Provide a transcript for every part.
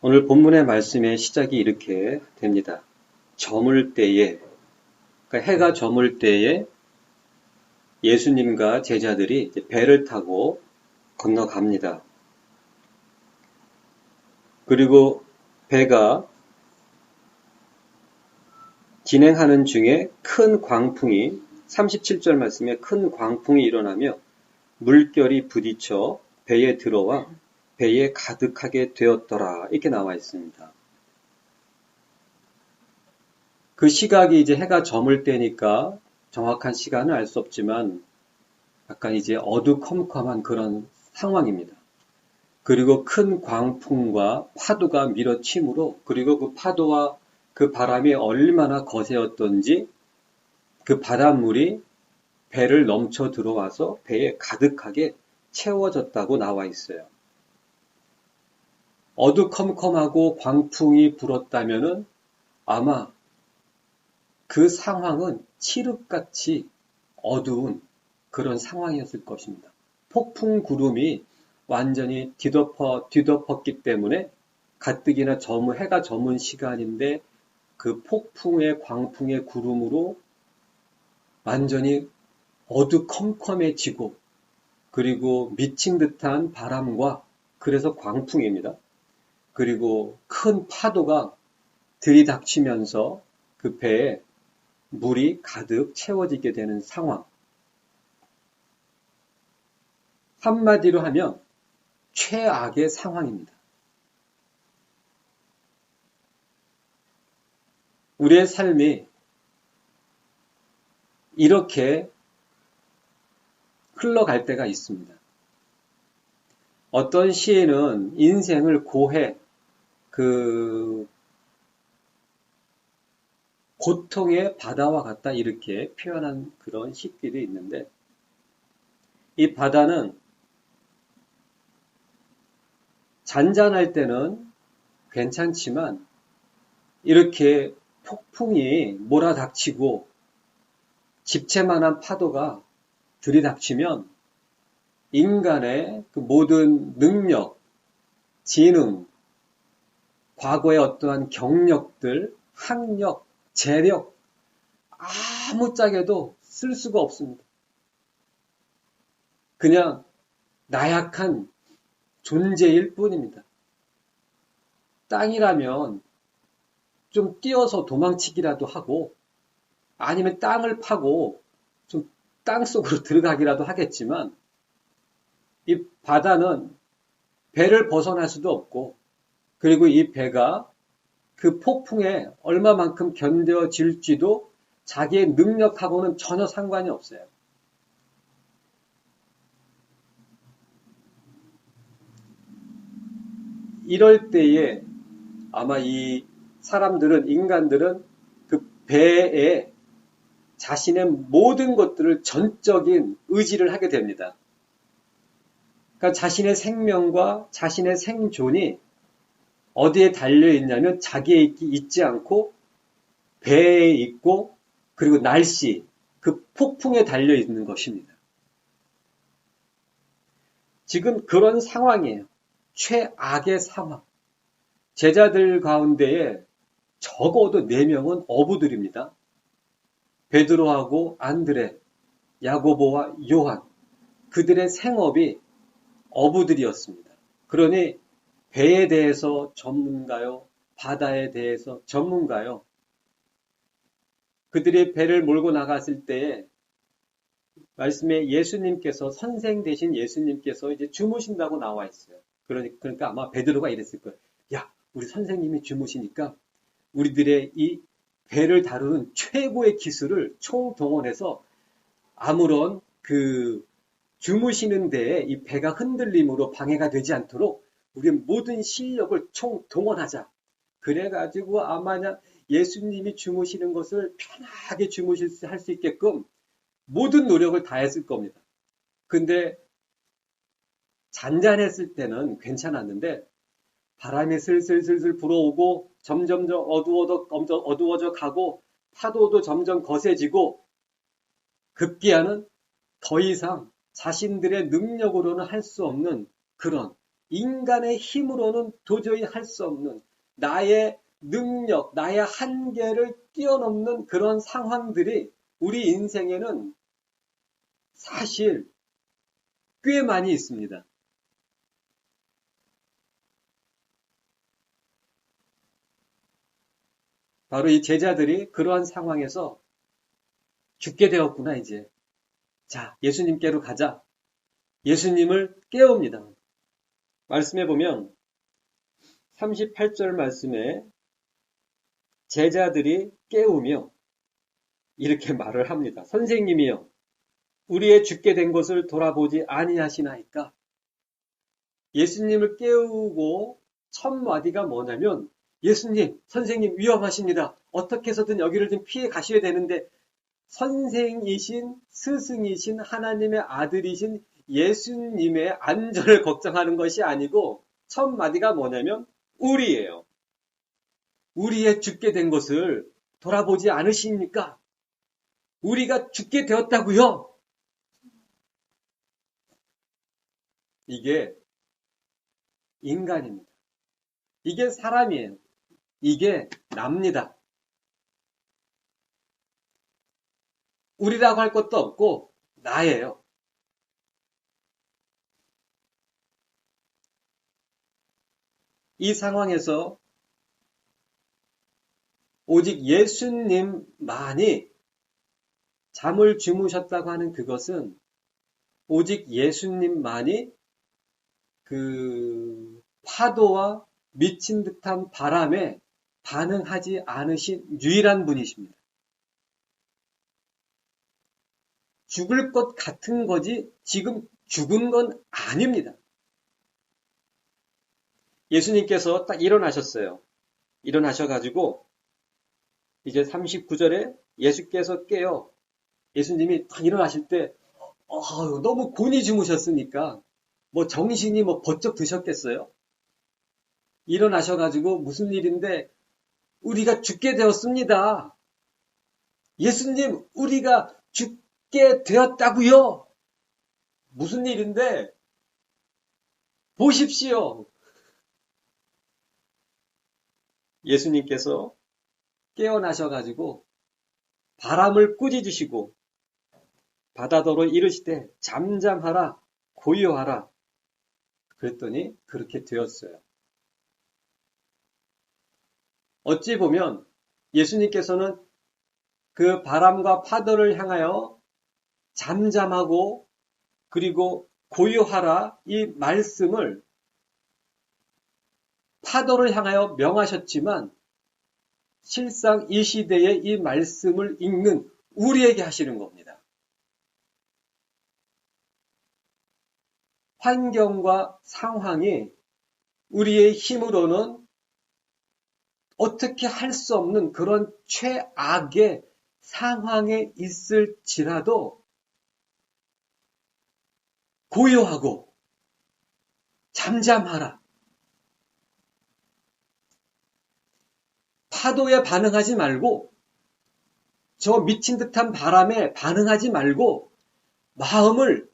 오늘 본문의 말씀의 시작이 이렇게 됩니다. 저물 때에, 그러니까 해가 저물 때에 예수님과 제자들이 배를 타고 건너갑니다. 그리고 배가 진행하는 중에 큰 광풍이 37절 말씀에 큰 광풍이 일어나며 물결이 부딪혀 배에 들어와 배에 가득하게 되었더라. 이렇게 나와 있습니다. 그 시각이 이제 해가 저물 때니까 정확한 시간은 알 수 없지만 약간 이제 어두컴컴한 그런 상황입니다. 그리고 큰 광풍과 파도가 밀어치므로 그리고 그 파도와 그 바람이 얼마나 거세었던지 그 바닷물이 배를 넘쳐 들어와서 배에 가득하게 채워졌다고 나와 있어요. 어두컴컴하고 광풍이 불었다면은 아마 그 상황은 칠흑같이 어두운 그런 상황이었을 것입니다. 폭풍 구름이 완전히 뒤덮었기 때문에 가뜩이나 해가 저문 시간인데 그 폭풍의 광풍의 구름으로 완전히 어두컴컴해지고 그리고 미친 듯한 바람과 그래서 광풍입니다. 그리고 큰 파도가 들이닥치면서 그 배에 물이 가득 채워지게 되는 상황. 한마디로 하면 최악의 상황입니다. 우리의 삶이 이렇게 흘러갈 때가 있습니다. 어떤 시인은 인생을 고해, 고통의 바다와 같다 이렇게 표현한 그런 시들이 있는데 이 바다는 잔잔할 때는 괜찮지만 이렇게 폭풍이 몰아닥치고 집채만한 파도가 들이닥치면 인간의 그 모든 능력, 지능, 과거의 어떠한 경력들, 학력, 재력 아무짝에도 쓸 수가 없습니다. 그냥 나약한 존재일 뿐입니다. 땅이라면 좀 뛰어서 도망치기라도 하고 아니면 땅을 파고 좀 땅속으로 들어가기라도 하겠지만 이 바다는 배를 벗어날 수도 없고 그리고 이 배가 그 폭풍에 얼마만큼 견뎌질지도 자기의 능력하고는 전혀 상관이 없어요. 이럴 때에 아마 이 사람들은, 인간들은 그 배에 자신의 모든 것들을 전적인 의지를 하게 됩니다. 그러니까 자신의 생명과 자신의 생존이 어디에 달려있냐면 자기에 있지 않고 배에 있고 그리고 날씨, 그 폭풍에 달려있는 것입니다. 지금 그런 상황이에요. 최악의 상황. 제자들 가운데에 적어도 4명은 어부들입니다. 베드로하고 안드레, 야고보와 요한. 그들의 생업이 어부들이었습니다. 그러니 배에 대해서 전문가요? 바다에 대해서 전문가요? 그들이 배를 몰고 나갔을 때에 말씀에 예수님께서 선생 되신 예수님께서 이제 주무신다고 나와 있어요. 그러니까 아마 베드로가 이랬을 거예요. 야, 우리 선생님이 주무시니까 우리들의 이 배를 다루는 최고의 기술을 총동원해서 아무런 주무시는 데에 이 배가 흔들림으로 방해가 되지 않도록 우리 모든 실력을 총동원하자. 그래가지고 아마 예수님이 주무시는 것을 편하게 할 수 있게끔 모든 노력을 다했을 겁니다. 근데 잔잔했을 때는 괜찮았는데 바람이 슬슬슬슬 불어오고 점점 어두워져 가고 파도도 점점 거세지고 급기야는 더 이상 자신들의 능력으로는 할 수 없는 그런 인간의 힘으로는 도저히 할 수 없는 나의 능력, 나의 한계를 뛰어넘는 그런 상황들이 우리 인생에는 사실 꽤 많이 있습니다. 바로 이 제자들이 그러한 상황에서 죽게 되었구나, 이제. 자, 예수님께로 가자. 예수님을 깨웁니다. 말씀해 보면 38절 말씀에 제자들이 깨우며 이렇게 말을 합니다. 선생님이여, 우리의 죽게 된 것을 돌아보지 아니하시나이까? 예수님을 깨우고 첫 마디가 뭐냐면, 예수님, 선생님 위험하십니다. 어떻게 해서든 여기를 좀 피해 가셔야 되는데, 선생이신, 스승이신, 하나님의 아들이신 예수님의 안전을 걱정하는 것이 아니고, 첫 마디가 뭐냐면, 우리예요. 우리의 죽게 된 것을 돌아보지 않으십니까? 우리가 죽게 되었다고요. 이게 인간입니다. 이게 사람이에요. 이게 납니다. 우리라고 할 것도 없고 나예요. 이 상황에서 오직 예수님만이 잠을 주무셨다고 하는 그것은 오직 예수님만이 그 파도와 미친 듯한 바람에 반응하지 않으신 유일한 분이십니다. 죽을 것 같은 거지 지금 죽은 건 아닙니다. 예수님께서 딱 일어나셨어요. 일어나셔가지고 이제 39절에 예수께서 깨어 예수님이 딱 일어나실 때 너무 곤히 주무셨으니까 뭐 정신이 뭐 번쩍 드셨겠어요? 일어나셔가지고 무슨 일인데 우리가 죽게 되었습니다. 예수님, 우리가 죽게 되었다고요. 무슨 일인데 보십시오. 예수님께서 깨어나셔가지고 바람을 꾸짖으시고 바다더러 이르시되 잠잠하라 고요하라 그랬더니 그렇게 되었어요. 어찌 보면 예수님께서는 그 바람과 파도를 향하여 잠잠하고 그리고 고요하라 이 말씀을 파도를 향하여 명하셨지만 실상 이 시대에 이 말씀을 읽는 우리에게 하시는 겁니다. 환경과 상황이 우리의 힘으로는 어떻게 할 수 없는 그런 최악의 상황에 있을지라도 고요하고 잠잠하라. 파도에 반응하지 말고 저 미친 듯한 바람에 반응하지 말고 마음을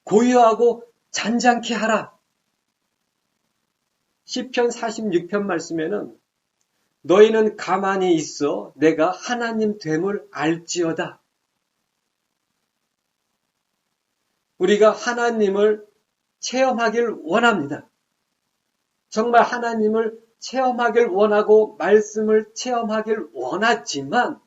고요하고 잔잔케 하라. 시편 46편 말씀에는 너희는 가만히 있어 내가 하나님 됨을 알지어다. 우리가 하나님을 체험하길 원합니다. 정말 하나님을 체험하길 원하고 말씀을 체험하길 원하지만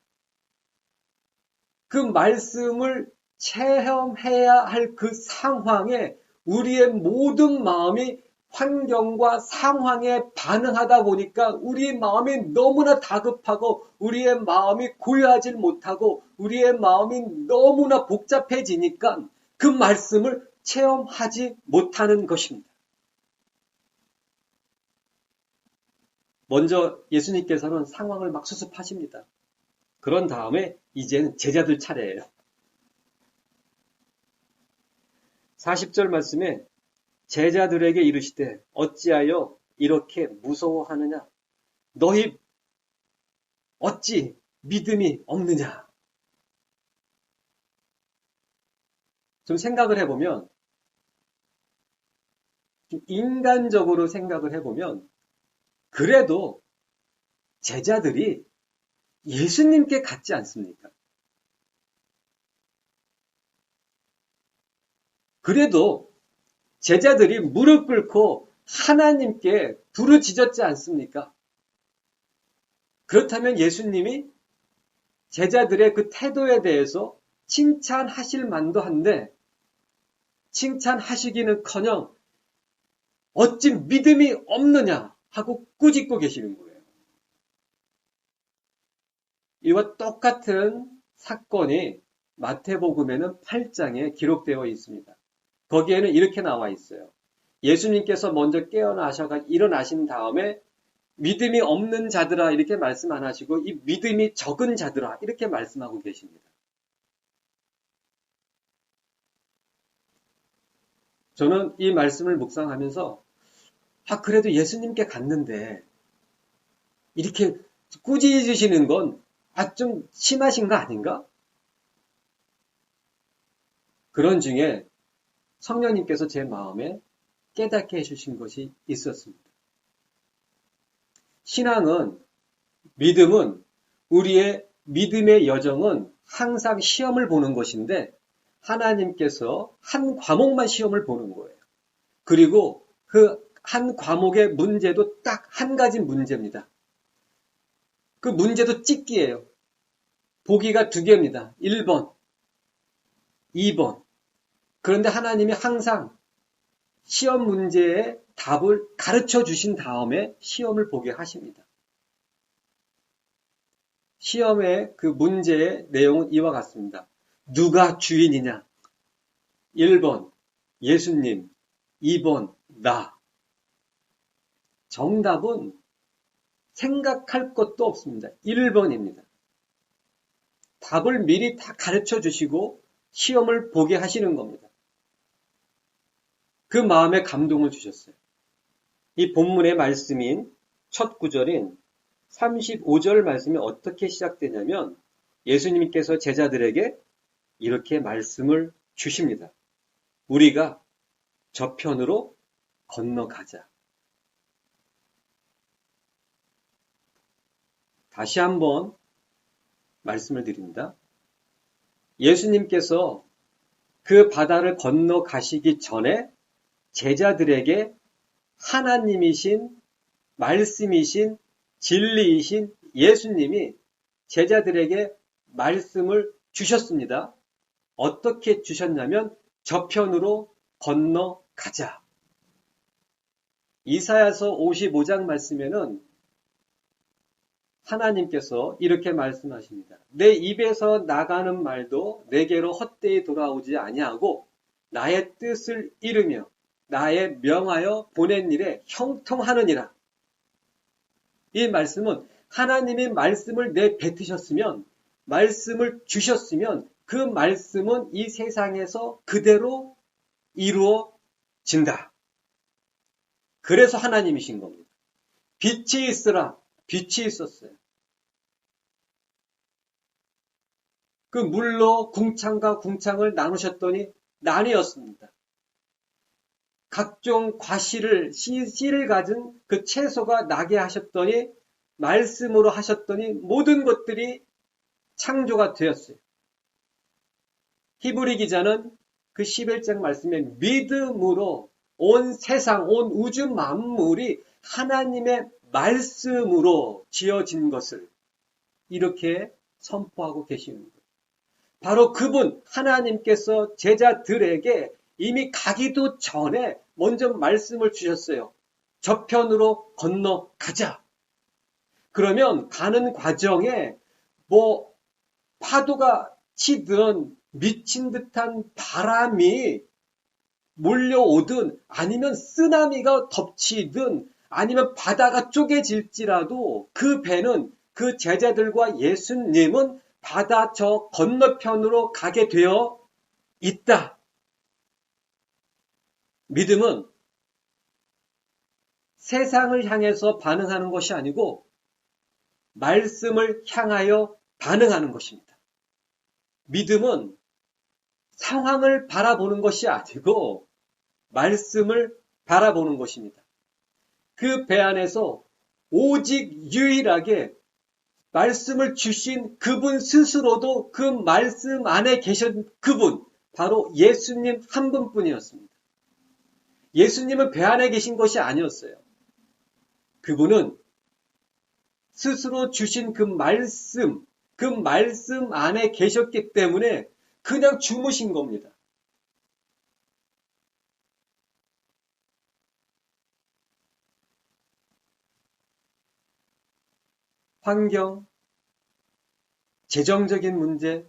그 말씀을 체험해야 할 그 상황에 우리의 모든 마음이 환경과 상황에 반응하다 보니까 우리의 마음이 너무나 다급하고 우리의 마음이 고요하지 못하고 우리의 마음이 너무나 복잡해지니까 그 말씀을 체험하지 못하는 것입니다. 먼저 예수님께서는 상황을 막 수습하십니다. 그런 다음에 이제는 제자들 차례예요. 40절 말씀에 제자들에게 이르시되 어찌하여 이렇게 무서워하느냐? 너희 어찌 믿음이 없느냐? 좀 생각을 해보면 인간적으로 생각을 해보면 그래도 제자들이 예수님께 같지 않습니까? 그래도 제자들이 무릎 꿇고 하나님께 부르짖었지 않습니까? 그렇다면 예수님이 제자들의 그 태도에 대해서 칭찬하실 만도 한데 칭찬하시기는커녕 어찌 믿음이 없느냐 하고 꾸짖고 계시는 거예요. 이와 똑같은 사건이 마태복음에는 8장에 기록되어 있습니다. 거기에는 이렇게 나와 있어요. 예수님께서 먼저 깨어나셔가 일어나신 다음에 믿음이 없는 자들아 이렇게 말씀 안 하시고 이 믿음이 적은 자들아 이렇게 말씀하고 계십니다. 저는 이 말씀을 묵상하면서 그래도 예수님께 갔는데 이렇게 꾸짖으시는 건 좀 심하신 거 아닌가? 그런 중에 성령님께서 제 마음에 깨닫게 해주신 것이 있었습니다. 신앙은, 믿음은, 우리의 믿음의 여정은 항상 시험을 보는 것인데 하나님께서 한 과목만 시험을 보는 거예요. 그리고 그 한 과목의 문제도 딱 한 가지 문제입니다. 그 문제도 찍기예요. 보기가 2개입니다. 1번, 2번. 그런데 하나님이 항상 시험 문제의 답을 가르쳐 주신 다음에 시험을 보게 하십니다. 시험의 그 문제의 내용은 이와 같습니다. 누가 주인이냐? 1번, 예수님. 2번, 나. 정답은 생각할 것도 없습니다. 1번입니다. 답을 미리 다 가르쳐 주시고 시험을 보게 하시는 겁니다. 그 마음에 감동을 주셨어요. 이 본문의 말씀인 첫 구절인 35절 말씀이 어떻게 시작되냐면 예수님께서 제자들에게 이렇게 말씀을 주십니다. 우리가 저편으로 건너가자. 다시 한번 말씀을 드립니다. 예수님께서 그 바다를 건너가시기 전에 제자들에게 하나님이신, 말씀이신, 진리이신 예수님이 제자들에게 말씀을 주셨습니다. 어떻게 주셨냐면 저편으로 건너가자. 이사야서 55장 말씀에는 하나님께서 이렇게 말씀하십니다. 내 입에서 나가는 말도 내게로 헛되이 돌아오지 아니하고 나의 뜻을 이루며 나의 명하여 보낸 일에 형통하느니라. 이 말씀은 하나님이 말씀을 내뱉으셨으면, 말씀을 주셨으면 그 말씀은 이 세상에서 그대로 이루어진다. 그래서 하나님이신 겁니다. 빛이 있으라. 빛이 있었어요. 그 물로 궁창과 궁창을 나누셨더니 난이었습니다. 각종 과실을, 씨를 가진 그 채소가 나게 하셨더니 말씀으로 하셨더니 모든 것들이 창조가 되었어요. 히브리 기자는 그 11장 말씀에 믿음으로 온 세상, 온 우주 만물이 하나님의 말씀으로 지어진 것을 이렇게 선포하고 계시는 거예요. 바로 그분 하나님께서 제자들에게 이미 가기도 전에 먼저 말씀을 주셨어요. 저편으로 건너가자. 그러면 가는 과정에 파도가 치든 미친 듯한 바람이 몰려오든 아니면 쓰나미가 덮치든 아니면 바다가 쪼개질지라도 그 배는 그 제자들과 예수님은 바다 저 건너편으로 가게 되어 있다. 믿음은 세상을 향해서 반응하는 것이 아니고 말씀을 향하여 반응하는 것입니다. 믿음은 상황을 바라보는 것이 아니고 말씀을 바라보는 것입니다. 그 배 안에서 오직 유일하게 말씀을 주신 그분 스스로도 그 말씀 안에 계신 그분, 바로 예수님 한 분뿐이었습니다. 예수님은 배 안에 계신 것이 아니었어요. 그분은 스스로 주신 그 말씀 안에 계셨기 때문에 그냥 주무신 겁니다. 환경, 재정적인 문제,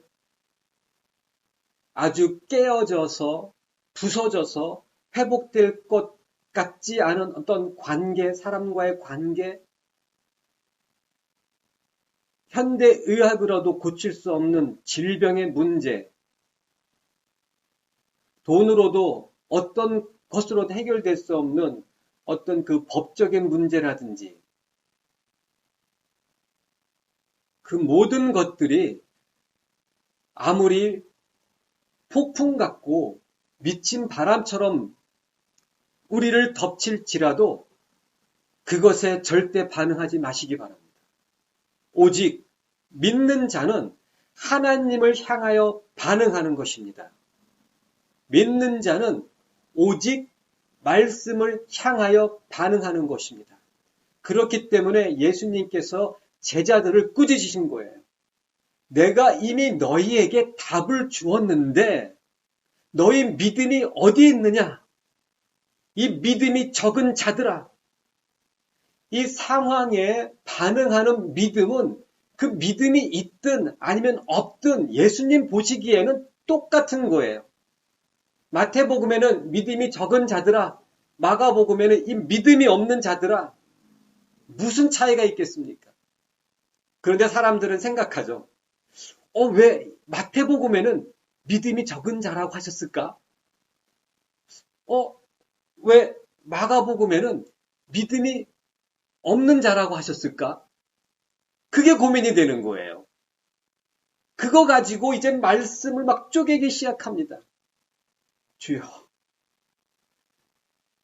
아주 깨어져서 부서져서 회복될 것 같지 않은 어떤 관계, 사람과의 관계, 현대의학으로도 고칠 수 없는 질병의 문제, 돈으로도 어떤 것으로도 해결될 수 없는 어떤 그 법적인 문제라든지 그 모든 것들이 아무리 폭풍 같고 미친 바람처럼 우리를 덮칠지라도 그것에 절대 반응하지 마시기 바랍니다. 오직 믿는 자는 하나님을 향하여 반응하는 것입니다. 믿는 자는 오직 말씀을 향하여 반응하는 것입니다. 그렇기 때문에 예수님께서 제자들을 꾸짖으신 거예요. 내가 이미 너희에게 답을 주었는데 너희 믿음이 어디 있느냐? 이 믿음이 적은 자들아. 이 상황에 반응하는 믿음은 그 믿음이 있든 아니면 없든 예수님 보시기에는 똑같은 거예요. 마태복음에는 믿음이 적은 자들아, 마가복음에는 이 믿음이 없는 자들아, 무슨 차이가 있겠습니까? 그런데 사람들은 생각하죠. 왜 마태복음에는 믿음이 적은 자라고 하셨을까? 왜 마가복음에는 믿음이 없는 자라고 하셨을까? 그게 고민이 되는 거예요. 그거 가지고 이제 말씀을 막 쪼개기 시작합니다. 주여.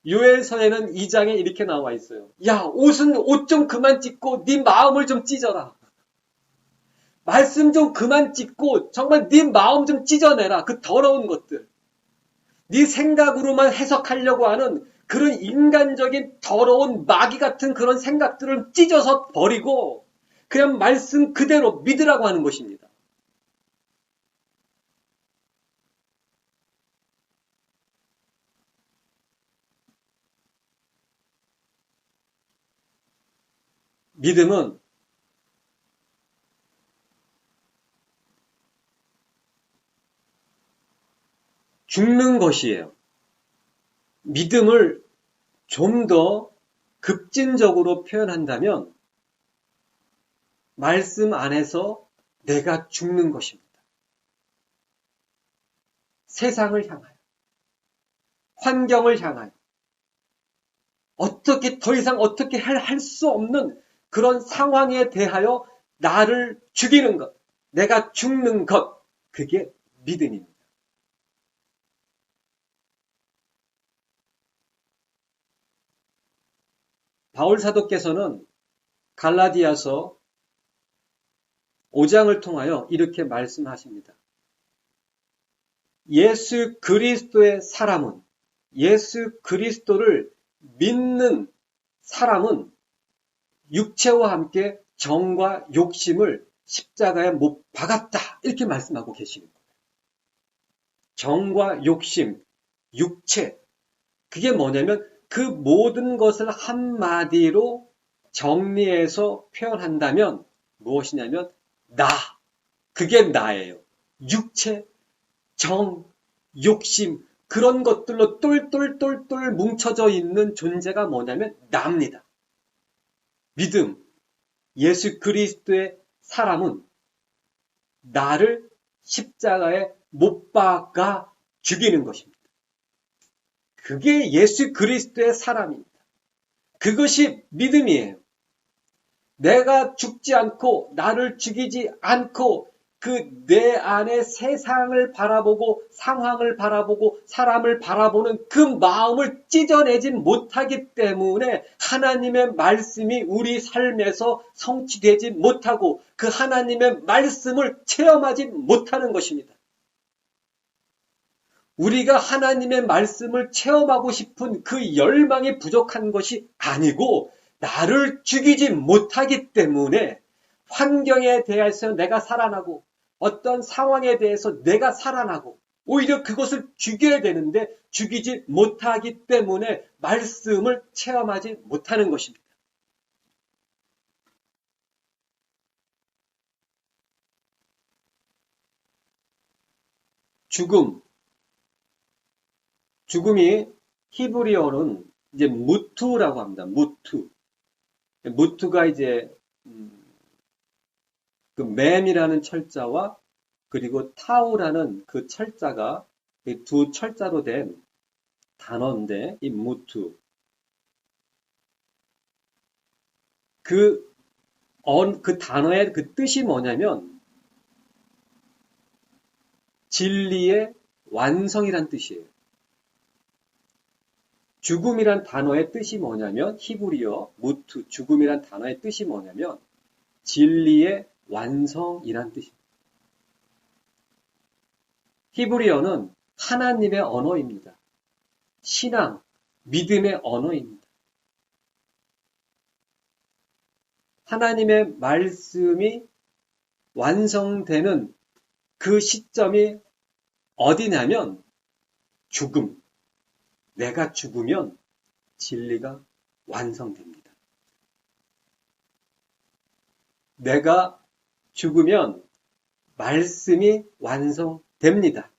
요엘서에는 2장에 이렇게 나와 있어요. 야, 옷 좀 그만 찢고 네 마음을 좀 찢어라. 말씀 좀 그만 찢고 정말 네 마음 좀 찢어내라. 그 더러운 것들. 네 생각으로만 해석하려고 하는 그런 인간적인 더러운 마귀 같은 그런 생각들을 찢어서 버리고 그냥 말씀 그대로 믿으라고 하는 것입니다. 믿음은 죽는 것이에요. 믿음을 좀 더 급진적으로 표현한다면 말씀 안에서 내가 죽는 것입니다. 세상을 향하여, 환경을 향하여, 더 이상 어떻게 할 수 없는 그런 상황에 대하여 나를 죽이는 것, 내가 죽는 것, 그게 믿음입니다. 바울 사도께서는 갈라디아서 5장을 통하여 이렇게 말씀하십니다. 예수 그리스도의 사람은, 예수 그리스도를 믿는 사람은 육체와 함께 정과 욕심을 십자가에 못 박았다. 이렇게 말씀하고 계시는 거예요. 정과 욕심, 육체. 그게 뭐냐면 그 모든 것을 한마디로 정리해서 표현한다면 무엇이냐면 나. 그게 나예요. 육체, 정, 욕심 그런 것들로 똘똘똘똘 뭉쳐져 있는 존재가 뭐냐면 나입니다. 믿음, 예수 그리스도의 사람은 나를 십자가에 못 박아 죽이는 것입니다. 그게 예수 그리스도의 사람입니다. 그것이 믿음이에요. 내가 죽지 않고 나를 죽이지 않고 그 내 안에 세상을 바라보고 상황을 바라보고 사람을 바라보는 그 마음을 찢어내지 못하기 때문에 하나님의 말씀이 우리 삶에서 성취되지 못하고 그 하나님의 말씀을 체험하지 못하는 것입니다. 우리가 하나님의 말씀을 체험하고 싶은 그 열망이 부족한 것이 아니고 나를 죽이지 못하기 때문에 환경에 대해서 내가 살아나고 어떤 상황에 대해서 내가 살아나고 오히려 그것을 죽여야 되는데 죽이지 못하기 때문에 말씀을 체험하지 못하는 것입니다. 죽음이 히브리어로는 이제 무투라고 합니다. 무투. 무투가 이제 그 맴이라는 철자와 그리고 타우라는 그 철자가 두 철자로 된 단어인데 이 무투. 그 단어의 그 뜻이 뭐냐면 진리의 완성이란 뜻이에요. 죽음이란 단어의 뜻이 뭐냐면 히브리어 무투 죽음이란 단어의 뜻이 뭐냐면 진리의 완성이란 뜻입니다. 히브리어는 하나님의 언어입니다. 신앙, 믿음의 언어입니다. 하나님의 말씀이 완성되는 그 시점이 어디냐면 죽음. 내가 죽으면 진리가 완성됩니다. 내가 죽으면 말씀이 완성됩니다.